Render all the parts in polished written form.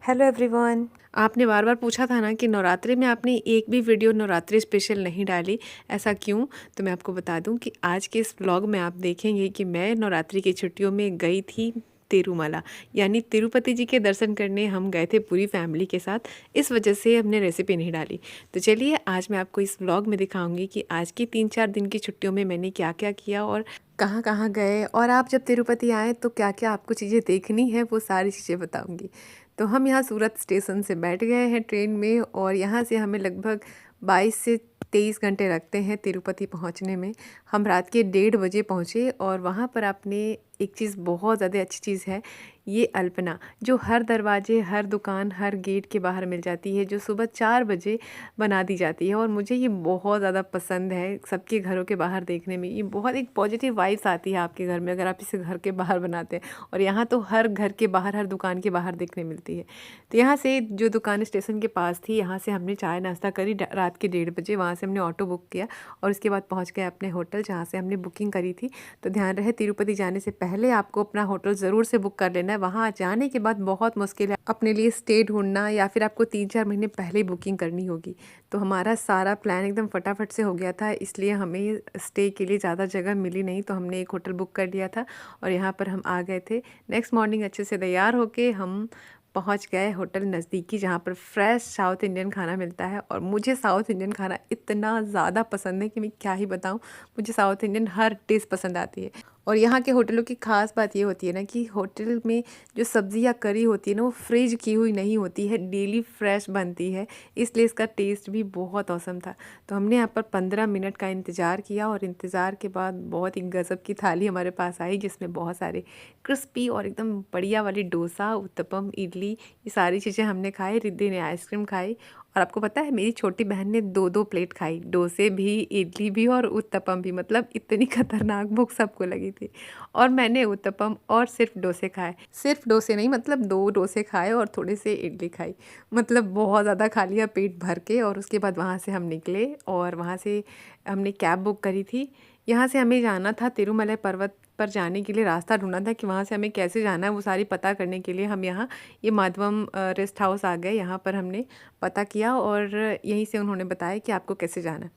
Hello everyone. आपने बार बार पूछा था ना कि नवरात्रि में आपने एक भी वीडियो नवरात्रि स्पेशल नहीं डाली, ऐसा क्यों? तो मैं आपको बता दूं कि आज के इस व्लॉग में आप देखेंगे कि मैं नवरात्रि की छुट्टियों में गई थी तिरुमला, यानी तिरुपति जी के दर्शन करने हम गए थे पूरी फैमिली के साथ। इस वजह से हमने रेसिपी नहीं डाली। तो चलिए आज मैं आपको इस व्लॉग में दिखाऊंगी कि आज की 3-4 दिन की छुट्टियों में मैंने क्या क्या किया और कहाँ कहाँ गए, और आप जब तिरुपति आएँ तो क्या क्या आपको चीज़ें देखनी है वो सारी चीज़ें बताऊंगी। तो हम यहाँ सूरत स्टेशन से बैठ गए हैं ट्रेन में, और यहाँ से हमें लगभग 22 से 23 घंटे लगते हैं तिरुपति पहुँचने में। हम रात के 1:30 बजे पहुँचे, और वहाँ पर आपने एक चीज़, बहुत ज़्यादा अच्छी चीज़ है ये अल्पना, जो हर दरवाजे, हर दुकान, हर गेट के बाहर मिल जाती है, जो सुबह 4 बजे बना दी जाती है। और मुझे ये बहुत ज़्यादा पसंद है सबके घरों के बाहर देखने में। ये बहुत एक पॉजिटिव वाइब्स आती है आपके घर में अगर आप इसे घर के बाहर बनाते हैं, और यहाँ तो हर घर के बाहर, हर दुकान के बाहर देखने मिलती है। तो यहाँ से जो दुकान स्टेशन के पास थी, यहाँ से हमने चाय नाश्ता करी रात के 1:30 बजे। वहाँ से हमने ऑटो बुक किया और उसके बाद पहुँच गए अपने होटल जहाँ से हमने बुकिंग करी थी। तो ध्यान रहे, तिरुपति जाने से पहले आपको अपना होटल ज़रूर से बुक कर लेना है। वहाँ जाने के बाद बहुत मुश्किल है अपने लिए स्टे ढूंढना, या फिर आपको 3-4 महीने पहले ही बुकिंग करनी होगी। तो हमारा सारा प्लान एकदम फटाफट से हो गया था, इसलिए हमें स्टे के लिए ज़्यादा जगह मिली नहीं, तो हमने एक होटल बुक कर लिया था और यहाँ पर हम आ गए थे। नेक्स्ट मॉर्निंग अच्छे से तैयार होके हम पहुंच गए होटल नज़दीकी, जहाँ पर फ्रेश साउथ इंडियन खाना मिलता है। और मुझे साउथ इंडियन खाना इतना ज़्यादा पसंद है कि मैं क्या ही बताऊं। मुझे साउथ इंडियन हर डिश पसंद आती है। और यहाँ के होटलों की ख़ास बात ये होती है ना कि होटल में जो सब्ज़ी या करी होती है ना, वो फ्रीज की हुई नहीं होती है, डेली फ्रेश बनती है, इसलिए इसका टेस्ट भी बहुत औसम था। तो हमने यहाँ पर 15 मिनट का इंतज़ार किया, और इंतज़ार के बाद बहुत ही गज़ब की थाली हमारे पास आई, जिसमें बहुत सारे क्रिस्पी और एकदम बढ़िया वाली डोसा, उत्तपम, इडली, ये सारी चीज़ें हमने खाई। रिद्धि ने आइसक्रीम खाई, और आपको पता है मेरी छोटी बहन ने 2-2 प्लेट खाई, डोसे भी, इडली भी और उत्तपम भी। मतलब इतनी खतरनाक भूख सबको लगी थी। और मैंने उत्तपम और सिर्फ डोसे खाए, सिर्फ डोसे नहीं, मतलब 2 डोसे खाए और थोड़े से इडली खाई। मतलब बहुत ज़्यादा खा लिया पेट भर के। और उसके बाद वहाँ से हम निकले, और वहाँ से हमने कैब बुक करी थी। यहाँ से हमें जाना था तिरुमलाई पर्वत पर जाने के लिए, रास्ता ढूंढना था कि वहाँ से हमें कैसे जाना है, वो सारी पता करने के लिए हम यहाँ ये माधवम रेस्ट हाउस आ गए। यहाँ पर हमने पता किया, और यहीं से उन्होंने बताया कि आपको कैसे जाना है।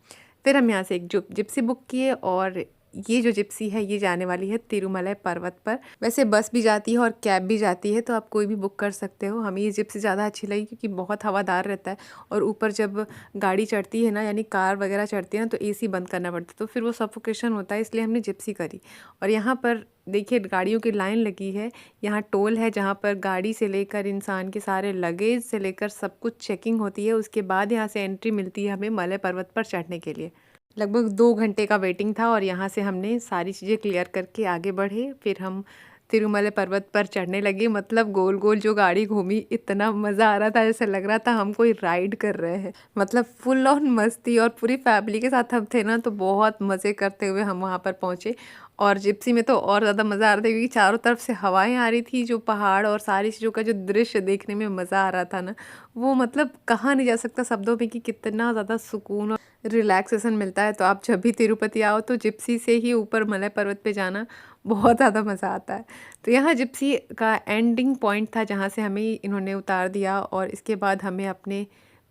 फिर हम यहाँ से एक जिप्सी बुक किए, और ये जो जिप्सी है ये जाने वाली है तिरुमलाई पर्वत पर। वैसे बस भी जाती है और कैब भी जाती है, तो आप कोई भी बुक कर सकते हो। हमें ये जिप्सी ज़्यादा अच्छी लगी क्योंकि बहुत हवादार रहता है, और ऊपर जब गाड़ी चढ़ती है ना, यानी कार वगैरह चढ़ती है ना, तो एसी बंद करना पड़ता है, तो फिर वो सफोकेशन होता है, इसलिए हमने जिप्सी करी। और यहाँ पर देखिए गाड़ियों की लाइन लगी है। यहाँ टोल है, जहाँ पर गाड़ी से लेकर इंसान के सारे लगेज से लेकर सब कुछ चेकिंग होती है। उसके बाद यहाँ से एंट्री मिलती है हमें मलय पर्वत पर चढ़ने के लिए। लगभग 2 घंटे का वेटिंग था, और यहाँ से हमने सारी चीज़ें क्लियर करके आगे बढ़े। फिर हम तिरुमलाई पर्वत पर चढ़ने लगे। मतलब गोल गोल जो गाड़ी घूमी, इतना मज़ा आ रहा था, जैसे लग रहा था हम कोई राइड कर रहे हैं। मतलब फुल ऑन मस्ती, और पूरी फैमिली के साथ हम थे ना, तो बहुत मज़े करते हुए हम वहाँ पर पहुँचे। और जिप्सी में तो और ज़्यादा मज़ा आ रहा था, क्योंकि चारों तरफ से हवाएं आ रही थी, जो पहाड़ और सारी चीज़ों का जो दृश्य देखने में मज़ा आ रहा था ना, वो मतलब कहा नहीं जा सकता शब्दों में कि कितना ज़्यादा सुकून और रिलैक्सेशन मिलता है। तो आप जब भी तिरुपति आओ तो जिप्सी से ही ऊपर मलय पर्वत पे जाना, बहुत ज़्यादा मज़ा आता है। तो यहाँ जिप्सी का एंडिंग पॉइंट था, जहाँ से हमें इन्होंने उतार दिया, और इसके बाद हमें अपने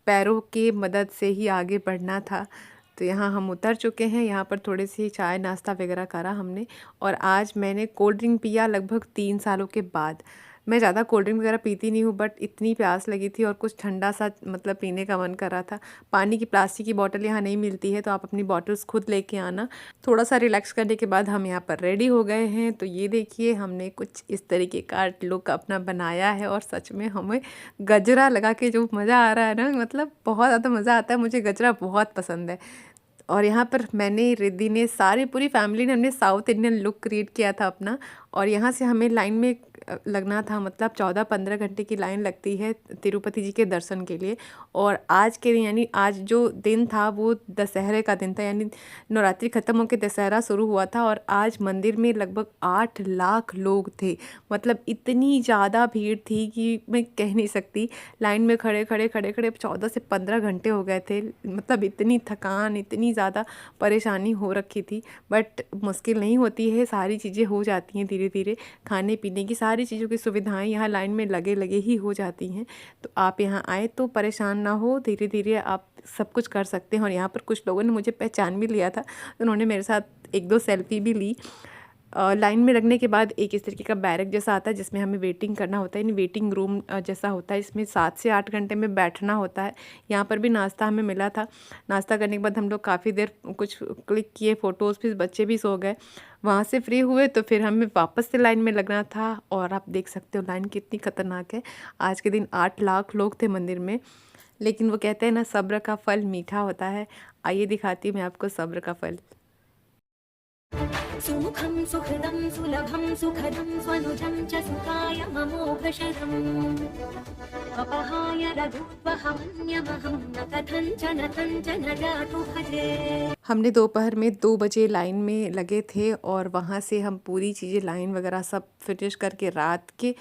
पैरों की मदद से ही आगे बढ़ना था। तो यहाँ हम उतर चुके हैं। यहाँ पर थोड़ी सी चाय नाश्ता वगैरह करा हमने, और आज मैंने कोल्ड ड्रिंक पिया लगभग 3 सालों के बाद। मैं ज़्यादा कोल्ड ड्रिंक वगैरह पीती नहीं हूँ, बट इतनी प्यास लगी थी और कुछ ठंडा सा मतलब पीने का मन कर रहा था। पानी की प्लास्टिक की बोतल यहाँ नहीं मिलती है, तो आप अपनी बॉटल्स खुद लेके आना। थोड़ा सा रिलैक्स करने के बाद हम यहाँ पर रेडी हो गए हैं। तो ये देखिए, हमने कुछ इस तरीके का लुक अपना बनाया है, और सच में हमें गजरा लगा के जो मज़ा आ रहा है ना, मतलब बहुत ज़्यादा मज़ा आता है। मुझे गजरा बहुत पसंद है। और यहाँ पर मैंने, रिद्धि ने, सारी पूरी फैमिली ने, हमने साउथ इंडियन लुक क्रिएट किया था अपना। और यहाँ से हमें लाइन में लगना था, मतलब 14-15 घंटे की लाइन लगती है तिरुपति जी के दर्शन के लिए। और आज के दिन, यानी आज जो दिन था वो दशहरे का दिन था, यानी नवरात्रि ख़त्म होकर दशहरा शुरू हुआ था। और आज मंदिर में लगभग 8 लाख लोग थे। मतलब इतनी ज़्यादा भीड़ थी कि मैं कह नहीं सकती। लाइन में खड़े खड़े 14 से 15 घंटे हो गए थे। मतलब इतनी थकान, इतनी ज़्यादा परेशानी हो रखी थी, बट मुश्किल नहीं होती है, सारी चीज़ें हो जाती हैं धीरे धीरे। खाने पीने की सारी सारी चीज़ों की सुविधाएं यहाँ लाइन में लगे लगे ही हो जाती हैं। तो आप यहाँ आए तो परेशान ना हो, धीरे धीरे आप सब कुछ कर सकते हैं। और यहाँ पर कुछ लोगों ने मुझे पहचान भी लिया था, तो उन्होंने मेरे साथ एक दो सेल्फी भी ली। लाइन में लगने के बाद एक इस तरीके का बैरक जैसा आता है जिसमें हमें वेटिंग करना होता है, यानी वेटिंग रूम जैसा होता है। इसमें 7 से 8 घंटे में बैठना होता है। यहाँ पर भी नाश्ता हमें मिला था। नाश्ता करने के बाद हम लोग काफ़ी देर कुछ क्लिक किए फ़ोटोज़, फिर बच्चे भी सो गए। वहाँ से फ्री हुए तो फिर हमें वापस से लाइन में लगना था। और आप देख सकते हो लाइन कितनी खतरनाक है। आज के दिन 8 लाख लोग थे मंदिर में, लेकिन वो कहते हैं ना, सब्र का फल मीठा होता है। आइए दिखाती हूँ मैं आपको सब्र का फल। सुमुखं सुहृदं सुलभं सुखदं स्वनुजं च सुखाय ममोघशरम् अपहाय रघुत्वहमन्यमहं न कथञ्चन जातु भजे। हमने दोपहर में 2 बजे लाइन में लगे थे और वहाँ से हम पूरी चीज़ें लाइन वगैरह सब फिनिश करके रात के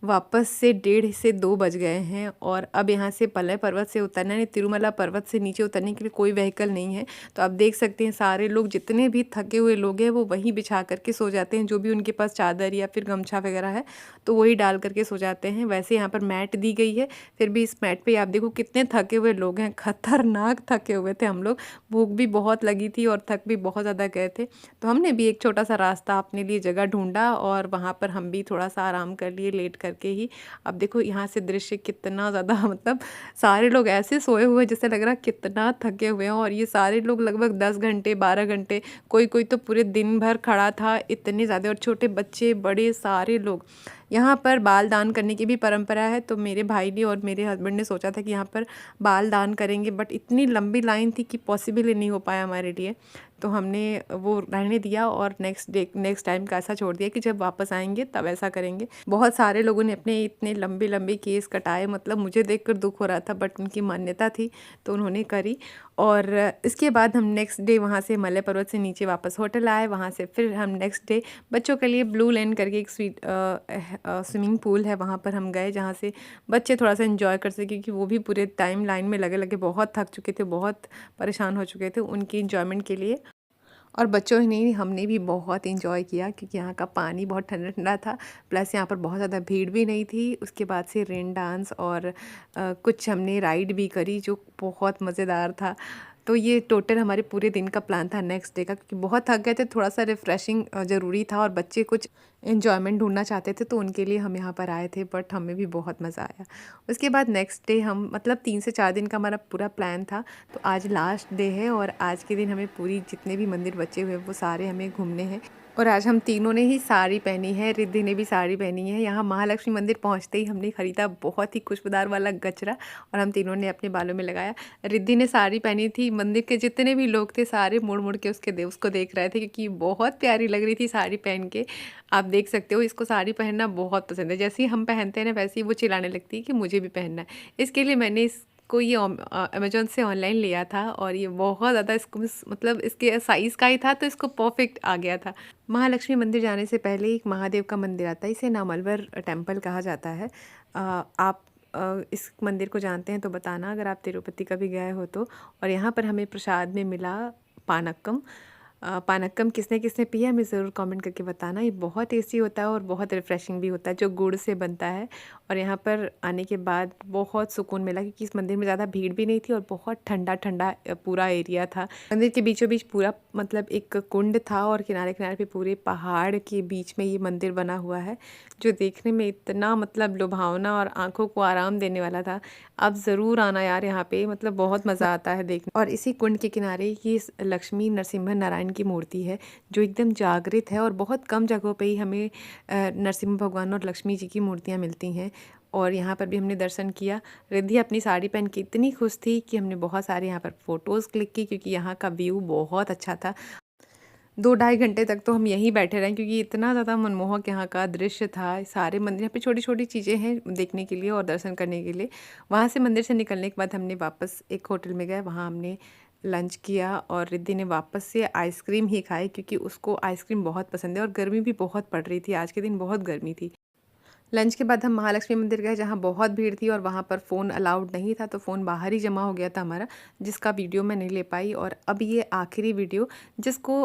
वापस से 1:30 से 2 बज गए हैं। और अब यहाँ से पल्लय पर्वत से उतरना है, तिरुमला पर्वत से नीचे उतरने के लिए कोई व्हीकल नहीं है। तो आप देख सकते हैं सारे लोग, जितने भी थके हुए लोग हैं वो वहीं बिछा करके सो जाते हैं। जो भी उनके पास चादर या फिर गमछा वगैरह है तो वही डाल करके सो जाते हैं। वैसे यहाँ पर मैट दी गई है, फिर भी इस मैट पे आप देखो कितने थके हुए लोग हैं, खतरनाक थके हुए थे हम लोग। भूख भी बहुत लगी थी और थक भी बहुत ज़्यादा गए थे। तो हमने भी एक छोटा सा रास्ता अपने लिए जगह ढूंढा और वहाँ पर हम भी थोड़ा सा आराम कर लिए लेट करके ही। अब देखो यहाँ से दृश्य कितना ज़्यादा मतलब सारे लोग ऐसे सोए हुए जैसे लग रहा कितना थके हुए हैं। और ये सारे लोग लगभग 10 घंटे 12 घंटे, कोई कोई तो पूरे दिन भर खड़ा था, इतने ज़्यादा। और छोटे बच्चे बड़े सारे लोग। यहाँ पर बाल दान करने की भी परंपरा है, तो मेरे भाई ने और मेरे हस्बैंड ने सोचा था कि यहाँ पर बाल दान करेंगे, बट इतनी लंबी लाइन थी कि पॉसिबल ही नहीं हो पाया हमारे लिए। तो हमने वो रहने दिया और नेक्स्ट टाइम का ऐसा छोड़ दिया कि जब वापस आएंगे तब ऐसा करेंगे। बहुत सारे लोगों ने अपने इतने लंबे लंबे केस कटाए, मतलब मुझे देखकर दुख हो रहा था, बट उनकी मान्यता थी तो उन्होंने करी। और इसके बाद हम नेक्स्ट डे वहाँ से मलय पर्वत से नीचे वापस होटल आए। वहाँ से फिर हम नेक्स्ट डे बच्चों के लिए ब्लू लेन करके एक स्विमिंग पूल है, वहाँ पर हम गए, जहाँ से बच्चे थोड़ा सा एंजॉय कर सके, क्योंकि वो भी पूरे टाइम लाइन में लगे लगे बहुत थक चुके थे, बहुत परेशान हो चुके थे। उनकी इंजॉयमेंट के लिए और बच्चों ने हमने भी बहुत एंजॉय किया, क्योंकि यहाँ का पानी बहुत ठंडा ठंडा था, प्लस यहाँ पर बहुत ज़्यादा भीड़ भी नहीं थी। उसके बाद से रेन डांस और कुछ हमने राइड भी करी जो बहुत मज़ेदार था। तो ये टोटल हमारे पूरे दिन का प्लान था नेक्स्ट डे का, क्योंकि बहुत थक गए थे, थोड़ा सा रिफ़्रेशिंग ज़रूरी था और बच्चे कुछ एन्जॉयमेंट ढूंढना चाहते थे, तो उनके लिए हम यहाँ पर आए थे। बट हमें भी बहुत मज़ा आया। उसके बाद नेक्स्ट डे हम, मतलब 3 से 4 दिन का हमारा पूरा प्लान था। तो आज लास्ट डे है और आज के दिन हमें पूरी जितने भी मंदिर बचे हुए वो सारे हमें घूमने हैं। और आज हम तीनों ने ही साड़ी पहनी है, रिद्धि ने भी साड़ी पहनी है। यहाँ महालक्ष्मी मंदिर पहुँचते ही हमने ख़रीदा बहुत ही खुशबूदार वाला गजरा और हम तीनों ने अपने बालों में लगाया। रिद्धि ने साड़ी पहनी थी, मंदिर के जितने भी लोग थे सारे मुड़ मुड़ के उसको देख रहे थे, क्योंकि बहुत प्यारी लग रही थी साड़ी पहन के। आप देख सकते हो, इसको साड़ी पहनना बहुत पसंद है। जैसे ही हम पहनते हैं ना, वैसे ही वो चिल्लाने लगती है कि मुझे भी पहनना है। इसके लिए मैंने को ये अमेज़न से ऑनलाइन लिया था और ये बहुत ज़्यादा इसको मतलब इसके साइज़ का ही था, तो इसको परफेक्ट आ गया था। महालक्ष्मी मंदिर जाने से पहले एक महादेव का मंदिर आता है, इसे नामलवर टेम्पल कहा जाता है। आप इस मंदिर को जानते हैं तो बताना, अगर आप तिरुपति कभी गए हो तो। और यहाँ पर हमें प्रसाद में मिला पानक्कम। पानक्कम किसने किसने पिया हमें ज़रूर कमेंट करके बताना। ये बहुत टेस्टी होता है और बहुत रिफ़्रेशिंग भी होता है, जो गुड़ से बनता है। और यहाँ पर आने के बाद बहुत सुकून मिला, क्योंकि इस मंदिर में ज़्यादा भीड़ भी नहीं थी और बहुत ठंडा ठंडा पूरा एरिया था। मंदिर के बीचों बीच पूरा मतलब एक कुंड था और किनारे किनारे पे पूरे पहाड़ के बीच में ये मंदिर बना हुआ है, जो देखने में इतना मतलब लुभावना और आँखों को आराम देने वाला था। आप ज़रूर आना यार यहाँ पे, मतलब बहुत मज़ा आता है देखने। और इसी कुंड के किनारे ये लक्ष्मी नरसिम्हा नारायण की मूर्ति है, जो एकदम जागृत है। और बहुत कम जगहों पे ही हमें नरसिम्हा भगवान और लक्ष्मी जी की मूर्तियाँ मिलती हैं। और यहाँ पर भी हमने दर्शन किया। रिद्धि अपनी साड़ी पहन के इतनी खुश थी कि हमने बहुत सारे यहाँ पर फ़ोटोज़ क्लिक की, क्योंकि यहाँ का व्यू बहुत अच्छा था। 2 ढाई घंटे तक तो हम यहीं बैठे रहे, क्योंकि इतना ज़्यादा मनमोहक यहाँ का दृश्य था। सारे मंदिर यहाँ पे छोटी छोटी चीज़ें हैं देखने के लिए और दर्शन करने के लिए। वहाँ से मंदिर से निकलने के बाद हमने वापस एक होटल में गए, वहाँ हमने लंच किया और रिद्धि ने वापस से आइसक्रीम ही खाई, क्योंकि उसको आइसक्रीम बहुत पसंद है और गर्मी भी बहुत पड़ रही थी, आज के दिन बहुत गर्मी थी। लंच के बाद हम महालक्ष्मी मंदिर गए जहाँ बहुत भीड़ थी और वहाँ पर फ़ोन अलाउड नहीं था, तो फ़ोन बाहर ही जमा हो गया था हमारा, जिसका वीडियो मैं नहीं ले पाई। और अब ये आखिरी वीडियो, जिसको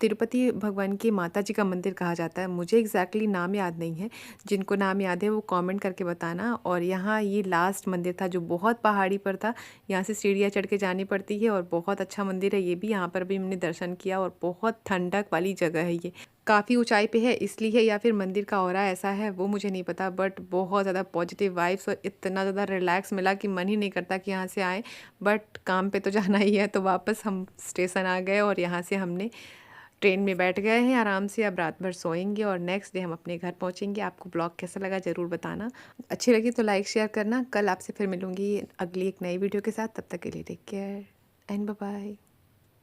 तिरुपति भगवान की माता जी का मंदिर कहा जाता है, मुझे एग्जैक्टली नाम याद नहीं है, जिनको नाम याद है वो कमेंट करके बताना। और यहाँ ये लास्ट मंदिर था जो बहुत पहाड़ी पर था, यहाँ से सीढ़ियाँ चढ़ के जानी पड़ती है और बहुत अच्छा मंदिर है ये भी। यहाँ पर भी हमने दर्शन किया और बहुत ठंडक वाली जगह है ये, काफ़ी ऊंचाई पे है इसलिए, या फिर मंदिर का ऑरा ऐसा है वो मुझे नहीं पता, बट बहुत ज़्यादा पॉजिटिव वाइब्स और इतना ज़्यादा रिलैक्स मिला कि मन ही नहीं करता कि यहाँ से आए। बट काम पे तो जाना ही है, तो वापस हम स्टेशन आ गए और यहाँ से हमने ट्रेन में बैठ गए हैं आराम से। अब रात भर सोएंगे और नेक्स्ट डे हम अपने घर पहुँचेंगे। आपको ब्लॉग कैसा लगा ज़रूर बताना, अच्छी लगी तो लाइक शेयर करना। कल आपसे फिर मिलूँगी अगली एक नई वीडियो के साथ, तब तक के लिए take care and bye bye.